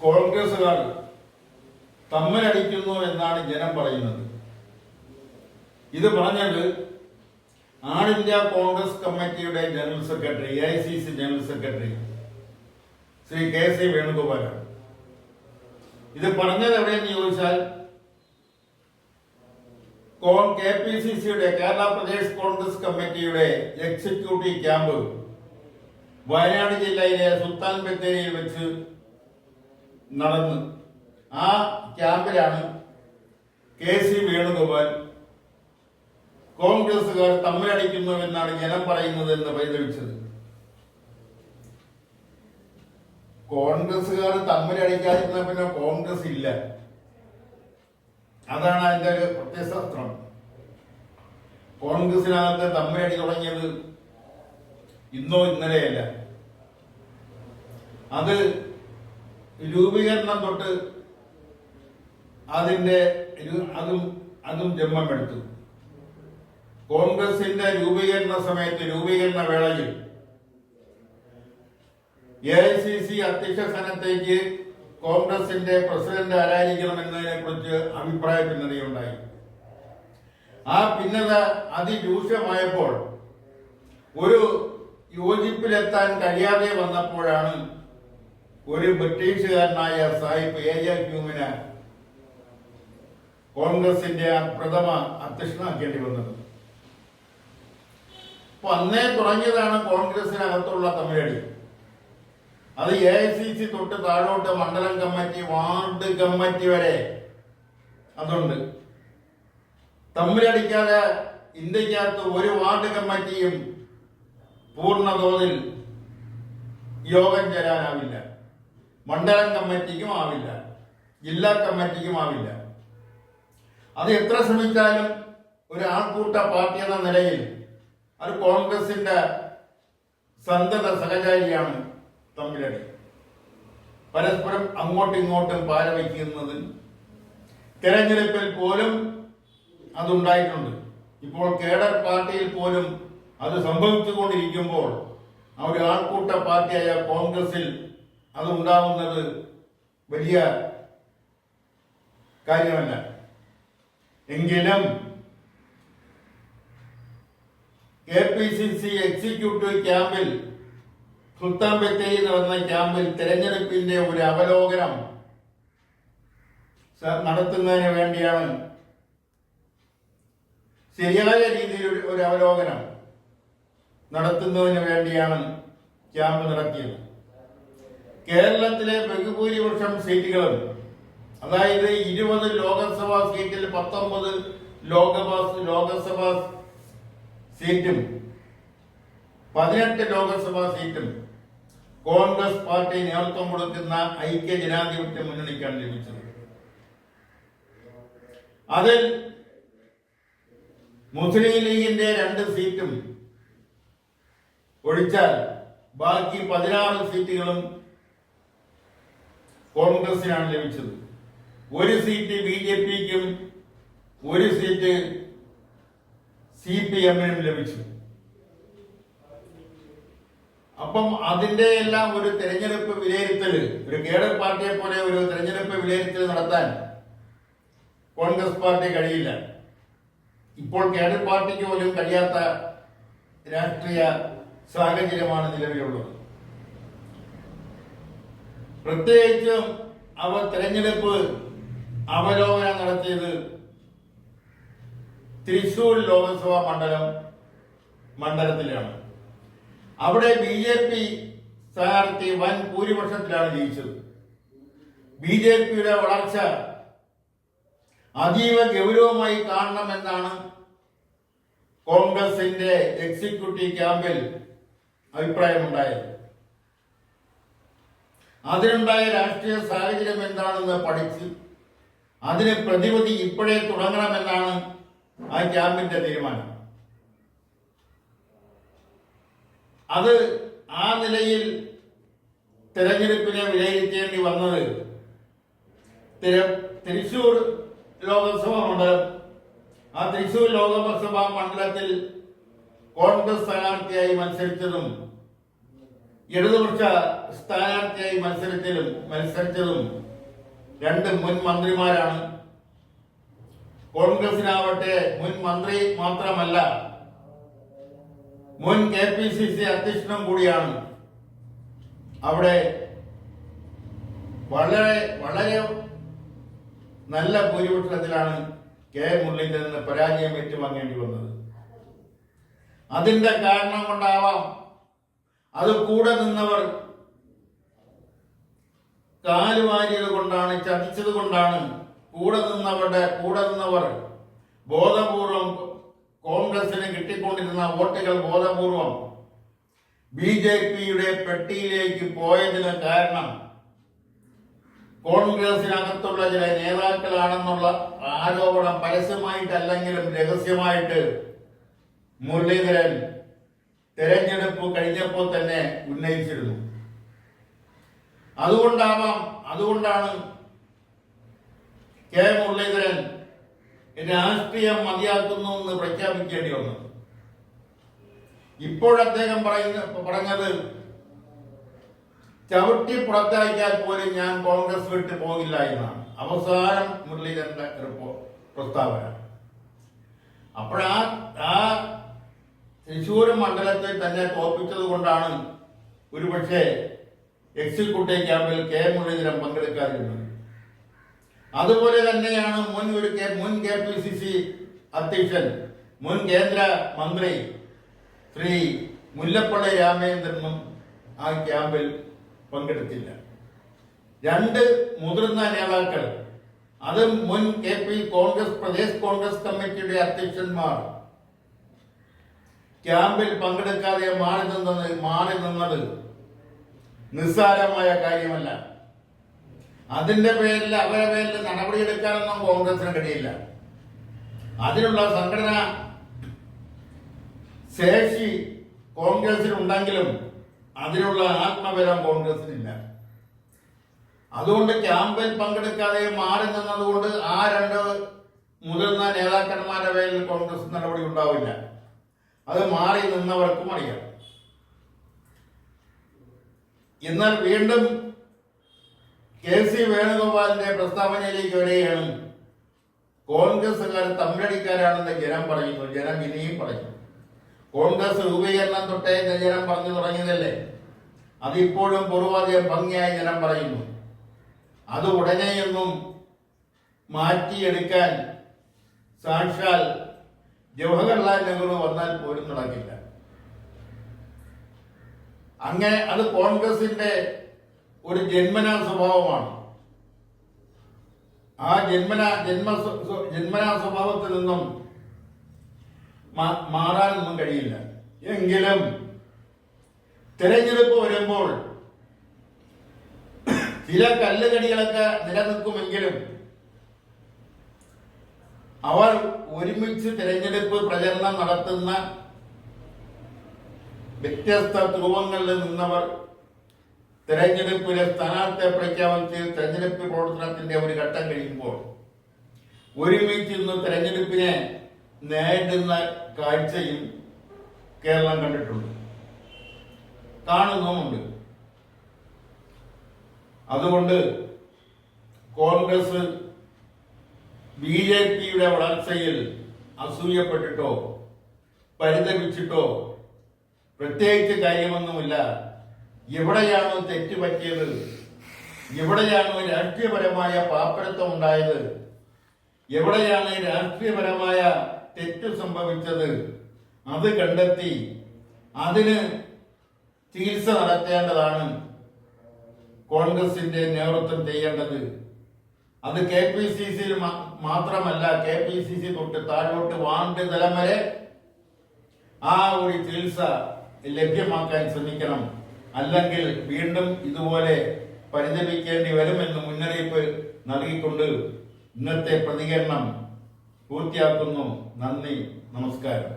കോൺഗ്രസുകാർ തമ്മിലടിക്കുന്നു എന്നാണ് ജനം പറയുന്നത്. ഇത് പറഞ്ഞത് ആൾ ഇന്ത്യ കോൺഗ്രസ് കമ്മിറ്റിയുടെ general secretary, AICC general secretary Shri KC വേണുഗോപാലാണ്. ഇത് പറഞ്ഞത് എവിടെയെന്ന് ചോദിച്ചാൽ KPCCയുടെ കേരള പ്രദേശ് കോൺഗ്രസ് കമ്മിറ്റിയുടെ എക്സിക്യൂട്ടീവ് ക്യാമ്പ് വയനാട് ജില്ലയിലെ സുൽത്താൻ ബത്തേരിയിൽ വെച്ച് നടന്നു. ആ ക്യാമ്പിലാണ് KC വേണുഗോപാൽ കോൺഗ്രസുകാർ തമ്മിലടിക്കുന്നുവെന്നാണ് ജനം പറയുന്നത് എന്ന് പരിതപിച്ചത്. കോൺഗ്രസുകാർ തമ്മിലടിക്കാതിരുന്ന പിന്നെ കോൺഗ്രസ് ഇല്ല. അതാണ് അതിന്റെ ഒരു പ്രത്യയശാസ്ത്രം. കോൺഗ്രസിനകത്ത് തമ്മിലടി തുടങ്ങിയത് ഇന്നോ ഇന്നലെയല്ല. അത് രൂപീകരണം തൊട്ട് അതും ജന്മമെടുത്തു. കോൺഗ്രസിന്റെ രൂപീകരണ സമയത്ത്, രൂപീകരണ വേളയിൽ AICC അധ്യക്ഷ സ്ഥാനത്തേക്ക് കോൺഗ്രസിന്റെ പ്രസിഡന്റ് ആരായിരിക്കണം എന്നതിനെ കുറിച്ച് അഭിപ്രായ ഭിന്നതയുണ്ടായി. ആ ഭിന്നത അതിരൂക്ഷമായപ്പോൾ ഒരു യോജിപ്പിലെത്താൻ കഴിയാതെ വന്നപ്പോഴാണ് ഒരു ബ്രിട്ടീഷുകാരനായ സാഹിബ് AJ ഹ്യൂമിന് കോൺഗ്രസിന്റെ പ്രഥമ അധ്യക്ഷനാക്കേണ്ടി വന്നത്. അപ്പൊ അന്നേ തുടങ്ങിയതാണ് കോൺഗ്രസിനകത്തുള്ള തമ്മിലടി. അത് AICC തൊട്ട് താഴോട്ട് മണ്ഡലം കമ്മിറ്റി, വാർഡ് കമ്മിറ്റി വരെ അതുണ്ട്. തമ്മിലടിക്കാതെ ഇന്ത്യക്കകത്ത് ഒരു വാർഡ് കമ്മിറ്റിയും പൂർണ്ണതോതിൽ യോഗം ചേരാനാവില്ല. മണ്ഡലം കമ്മിറ്റിക്കും ആവില്ല, ജില്ലാ കമ്മിറ്റിക്കും ആവില്ല. അത് എത്ര ശ്രമിച്ചാലും ഒരു ആൾക്കൂട്ട പാർട്ടി എന്ന നിലയിൽ അത് കോൺഗ്രസിന്റെ സന്തത സഹചാരിയാണ് തമ്മിലടി. പരസ്പരം അങ്ങോട്ടും ഇങ്ങോട്ടും പാരവയ്ക്കുന്നത് തെരഞ്ഞെടുപ്പിൽ പോലും അതുണ്ടായിട്ടുണ്ട്. ഇപ്പോൾ കേഡർ പാർട്ടിയിൽ പോലും അത് സംഭവിച്ചുകൊണ്ടിരിക്കുമ്പോൾ ആ ഒരു ആൾക്കൂട്ട പാർട്ടിയായ കോൺഗ്രസിൽ അതുണ്ടാവുന്നത് വലിയ കാര്യമല്ല. എങ്കിലും KPCC എക്സിക്യൂട്ടീവ് ക്യാമ്പിൽ, സുൽത്താൻ ബത്തേരി നടന്ന ക്യാമ്പിൽ തെരഞ്ഞെടുപ്പിന്റെ ഒരു അവലോകനം നടത്തുന്നതിന് വേണ്ടിയാണ്, ശരിയായ രീതിയിൽ ഒരു അവലോകനം നടത്തുന്നതിന് വേണ്ടിയാണ് ക്യാമ്പ് നടത്തിയത്. കേരളത്തിലെ ബഹുഭൂരിപക്ഷം സീറ്റുകളും, അതായത് 20 ലോകസഭാ സീറ്റിൽ 19 ലോകസഭാ സീറ്റും 18 ലോകസഭാ സീറ്റും കോൺഗ്രസ് പാർട്ടി നേതൃത്വം കൊടുക്കുന്ന ഐക്യ ജനാധിപത്യ മുന്നണിക്കാണ് ലഭിച്ചത്. അതിൽ മുസ്ലിം ലീഗിന്റെ 2 സീറ്റും ഒഴിച്ചാൽ ബാക്കി 16 സീറ്റുകളും കോൺഗ്രസിനാണ് ലഭിച്ചത്. 1 സീറ്റ് BJPക്കും 1 സീറ്റ് CPM-നും ലഭിച്ചു. അപ്പം അതിന്റെ എല്ലാം ഒരു തെരഞ്ഞെടുപ്പ് വിലയിരുത്തൽ, ഒരു കേഡർ പാർട്ടിയെ പോലെ ഒരു തെരഞ്ഞെടുപ്പ് വിലയിരുത്തൽ നടത്താൻ കോൺഗ്രസ് പാർട്ടി കഴിയില്ല. ഇപ്പോൾ കേഡർ പാർട്ടിക്ക് പോലും കഴിയാത്ത രാഷ്ട്രീയ സാഹചര്യമാണ് നിലവിലുള്ളത്. പ്രത്യേകിച്ചും അവർ തെരഞ്ഞെടുപ്പ് അവലോകനം നടത്തിയത് തൃശൂർ ലോക്സഭാ മണ്ഡലത്തിലാണ്. അവിടെ BJP സ്ഥാനാർത്ഥി വൻ ഭൂരിപക്ഷത്തിലാണ് ജയിച്ചത്. BJPയുടെ വളർച്ച അതീവ ഗൗരവമായി കാണണമെന്നാണ് കോൺഗ്രസിന്റെ എക്സിക്യൂട്ടീവ് ക്യാമ്പിൽ അഭിപ്രായമുണ്ടായത്. അതിനുണ്ടായ രാഷ്ട്രീയ സാഹചര്യം എന്താണെന്ന് പഠിച്ച് അതിന് പ്രതിവിധി ഇപ്പോഴേ തുടങ്ങണമെന്നാണ് ആ ക്യാമ്പിന്റെ തീരുമാനം. അത് ആ നിലയിൽ തെരഞ്ഞെടുപ്പിനെ വിലയിരുത്തേണ്ടി വന്നത് തൃശൂർ ലോകസഭാ മണ്ഡലം, ആ തൃശൂർ ലോകസഭാ മണ്ഡലത്തിൽ കോൺഗ്രസ് സ്ഥാനാർത്ഥിയായി മത്സരിച്ചതും ഇടതുപക്ഷ സ്ഥാനാർത്ഥിയായി മത്സരിച്ചതും രണ്ട് മുൻ മന്ത്രിമാരാണ്. കോൺഗ്രസിനാവട്ടെ മുൻ മന്ത്രി മാത്രമല്ല, മുൻ KPCC അധ്യക്ഷനും കൂടിയാണ്. അവിടെ വളരെ വളരെ നല്ല ഭൂരിപക്ഷത്തിലാണ് മുരളീധരന് പരാജയം ഏറ്റുവാങ്ങേണ്ടി വന്നത്. അതിന്റെ കാരണം കൊണ്ടാവാം, അത് കൂടെ നിന്നവർ കാലുവാരിയത് കൊണ്ടാണ്, ചതിച്ചത് കൊണ്ടാണ്. കൂടെ നിന്നവർ ബോധപൂർവം കോൺഗ്രസിന് കിട്ടിക്കൊണ്ടിരുന്ന വോട്ടുകൾ ബോധപൂർവം BJPയുടെ പെട്ടിയിലേക്ക് പോയതിന് കാരണം കോൺഗ്രസിനകത്തുള്ള ചില നേതാക്കളാണെന്നുള്ള ആരോപണം പരസ്യമായിട്ടല്ലെങ്കിലും രഹസ്യമായിട്ട് മുരളീധരൻ തെരഞ്ഞെടുപ്പ് കഴിഞ്ഞപ്പോൾ തന്നെ ഉന്നയിച്ചിരുന്നു. അതുകൊണ്ടാണ് മുരളീധരൻ രാഷ്ട്രീയം മതിയാക്കുന്നു എന്ന് പ്രഖ്യാപിക്കേണ്ടി വന്നത്. ഇപ്പോഴദ്ദേഹം പറഞ്ഞത് ചവിട്ടി പുറത്താക്കിയാൽ പോലും ഞാൻ കോൺഗ്രസ് വിട്ടു പോകില്ല എന്നാണ് അവസാനം മുരളീധരന്റെ പ്രസ്താവന. അപ്പോഴാ തൃശ്ശൂർ മണ്ഡലത്തിൽ തന്നെ തോൽപ്പിച്ചത് കൊണ്ടാണ് ഒരുപക്ഷെ എക്സിക്യൂട്ടീവ് ക്യാമ്പിൽ മുരളീധരൻ പങ്കെടുക്കാതിരുന്നത്. അതുപോലെ തന്നെയാണ് മുൻ KPCC അധ്യക്ഷൻ, മുൻ കേന്ദ്ര മന്ത്രി ശ്രീ മുല്ലപ്പള്ളി രാമചന്ദ്രനും ആ ക്യാമ്പിൽ പങ്കെടുത്തില്ല. രണ്ട് മുതിർന്ന നേതാക്കൾ, അത് മുൻ പ്രദേശ് കോൺഗ്രസ് കമ്മിറ്റിയുടെ അധ്യക്ഷന്മാർ ക്യാമ്പിൽ പങ്കെടുക്കാതെ മാറി നിന്നത് നിസ്സാരമായ കാര്യമല്ല. അതിന്റെ പേരിൽ അവരുടെ പേരിൽ നടപടിയെടുക്കാനൊന്നും കോൺഗ്രസിന് കഴിയില്ല. അതിനുള്ള സംഘടനാ ശേഷി കോൺഗ്രസിനുണ്ടെങ്കിലും അതിനുള്ള ആത്മബലം കോൺഗ്രസിനില്ല. അതുകൊണ്ട് ക്യാമ്പിൽ പങ്കെടുക്കാതെ മാറി നിന്നതുകൊണ്ട് ആ രണ്ട് മുതിർന്ന നേതാക്കന്മാരുടെ പേരിൽ കോൺഗ്രസ് നടപടി ഉണ്ടാവില്ല. അത് മാറി നിന്നവർക്കും അറിയാം. എന്നാൽ വീണ്ടും KC വേണുഗോപാലിന്റെ പ്രസ്താവനയിലേക്ക് വരികയാണ്. കോൺഗ്രസുകാർ തമ്മിലടിക്കാരാണെന്ന് ജനം ഇനിയും പറയുന്നു. കോൺഗ്രസ് രൂപീകരണം തൊട്ടേ ജനം പറഞ്ഞു തുടങ്ങിയതല്ലേ, അതിപ്പോഴും പൂർവാധികം ഭംഗിയായി ജനം പറയുന്നു. അത് ഉടനെയൊന്നും മാറ്റിയെടുക്കാൻ സാക്ഷാൽ ജവഹർലാൽ നെഹ്റു വന്നാൽ പോലും നടക്കില്ല. അങ്ങനെ അത് കോൺഗ്രസിന്റെ ഒരു ജന്മനാ സ്വഭാവമാണ്. ആ ജന്മനാ സ്വഭാവത്തിൽ നിന്നും മാറാനൊന്നും കഴിയില്ല. എങ്കിലും തിരഞ്ഞെടുപ്പ് വരുമ്പോൾ ചില കല്ലുകടികളൊക്കെ നിലനിൽക്കുമെങ്കിലും അവർ ഒരുമിച്ച് തിരഞ്ഞെടുപ്പ് പ്രചരണം നടത്തുന്ന വ്യത്യസ്ത ധ്രുവങ്ങളിൽ നിന്നവർ തെരഞ്ഞെടുപ്പിലെ സ്ഥാനാർത്ഥിയെ പ്രഖ്യാപിച്ച് തെരഞ്ഞെടുപ്പ് പ്രവർത്തനത്തിന്റെ ഒരു ഘട്ടം കഴിയുമ്പോൾ ഒരുമിച്ച് ഇന്ന് തെരഞ്ഞെടുപ്പിനെ നേരിടുന്ന കാഴ്ചയും കേരളം കണ്ടിട്ടുണ്ട്, കാണുന്നുമുണ്ട്. അതുകൊണ്ട് കോൺഗ്രസ് BJPയുടെ വളർച്ചയിൽ അസൂയപ്പെട്ടിട്ടോ പരിതപിച്ചിട്ടോ പ്രത്യേകിച്ച് കാര്യമൊന്നുമില്ല. എവിടെയാണോ തെറ്റുപറ്റിയത്, എവിടെയാണോ രാഷ്ട്രീയപരമായ പാപ്പരത്വം ഉണ്ടായത്, എവിടെയാണ് രാഷ്ട്രീയപരമായ തെറ്റ് സംഭവിച്ചത്, അത് കണ്ടെത്തി അതിന് ചികിത്സ നടത്തേണ്ടതാണ് കോൺഗ്രസിന്റെ നേതൃത്വം ചെയ്യേണ്ടത്. അത് KPCC മാത്രമല്ല, KPCC തൊട്ട് താഴോട്ട് വാർഡ് തലം വരെ ആ ഒരു ചികിത്സ ലഭ്യമാക്കാൻ ശ്രമിക്കണം. അല്ലെങ്കിൽ വീണ്ടും ഇതുപോലെ പരിതപിക്കേണ്ടി വരുമെന്ന് മുന്നറിയിപ്പ് നൽകിക്കൊണ്ട് ഇന്നത്തെ പ്രതികരണം പൂർത്തിയാക്കുന്നു. നന്ദി, നമസ്കാരം.